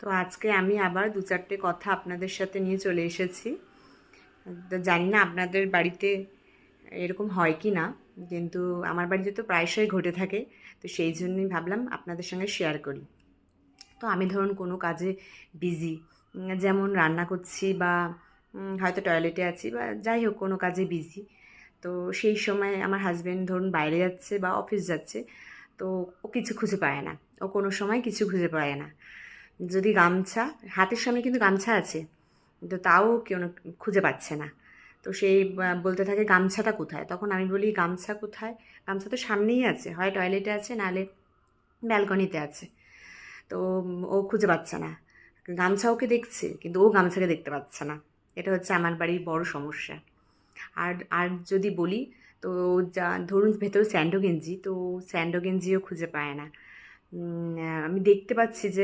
তো আজকে আমি আবার দু চারটে কথা আপনাদের সাথে নিয়ে চলে এসেছি। তো জানি না আপনাদের বাড়িতে এরকম হয় কি না, কিন্তু আমার বাড়িতে তো প্রায়শই ঘটে থাকে। তো সেই জন্যই ভাবলাম আপনাদের সঙ্গে শেয়ার করি। তো আমি ধরুন কোনো কাজে বিজি, যেমন রান্না করছি বা হয়তো টয়লেটে আছি বা যাই হোক কোনো কাজে বিজি। তো সেই সময় আমার হাজব্যান্ড ধরুন বাইরে যাচ্ছে বা অফিস যাচ্ছে, তো ও কিছু খুঁজে পায় না। ও কোনো সময় কিছু খুঁজে পায় না। যদি গামছা, হাতের সামনে কিন্তু গামছা আছে, কিন্তু তাও কেউ খুঁজে পাচ্ছে না। তো সেই বলতে থাকে গামছাটা কোথায়। তখন আমি বলি গামছা কোথায়, গামছা তো সামনেই আছে, হয় টয়লেটে আছে নাহলে ব্যালকনিতে আছে। তো ও খুঁজে পাচ্ছে না। গামছা ওকে দেখছে, কিন্তু ও গামছাকে দেখতে পাচ্ছে না। এটা হচ্ছে আমার বাড়ির বড় সমস্যা। আর আর যদি বলি, তো যা ধরুন ভেতরে স্যান্ডো গেঞ্জি, তো স্যান্ডো গেঞ্জিও খুঁজে পায় না। আমি দেখতে পাচ্ছি যে